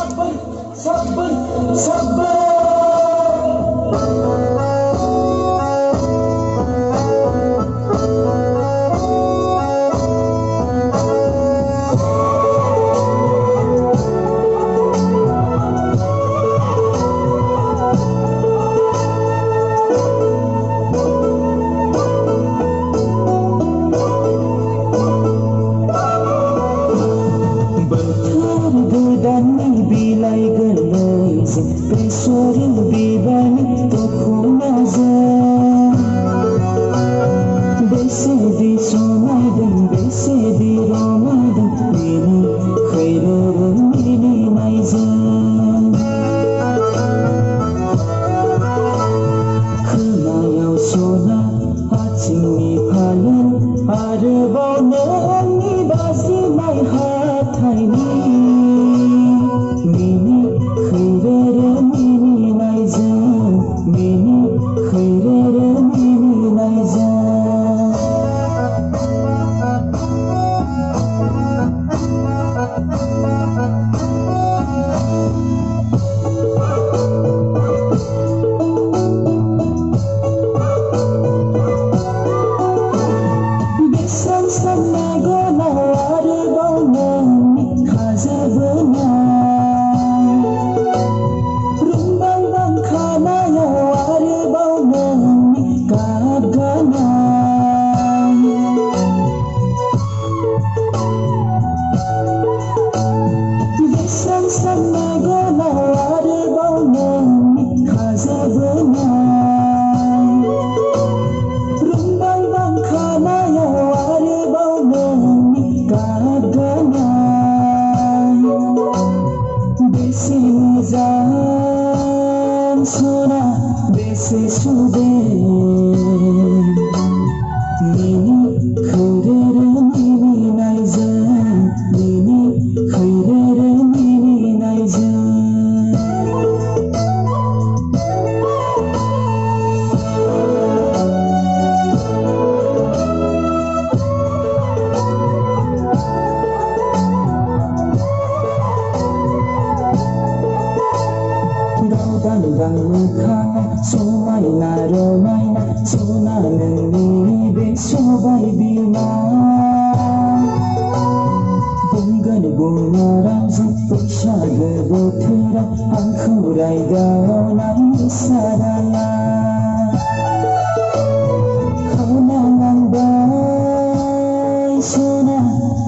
sabar, sabar, sabar. Bergedani bilai gelai besori bibani toko nazar bese di sungai dan bese di Ramadan ini khairul ini naizan kenayau sona hacimi phalan arbau nani basi mai hathai ni Sona bese sude mini khairere mini naizan mini khairere mini naizan Dandang mukana sumai naro maina suna nani besobai bima bungan bunga ramzi pushaga bothira angkurai gao nai saraya kauna nandai suna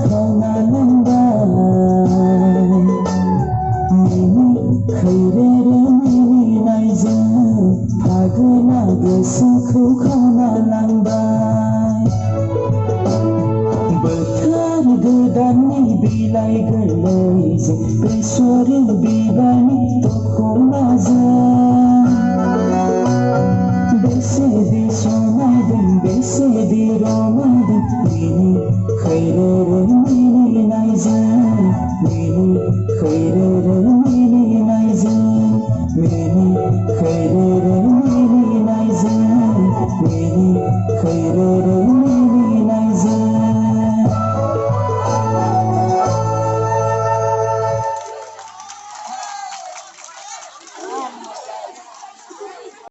kauna nandai mini khairere Pagana gesuku kauna lambai Bergedani bilai gelai besori bibani toko nazar bese di sungai dan bese di Ramadan ini khairul ini naizan ini khairul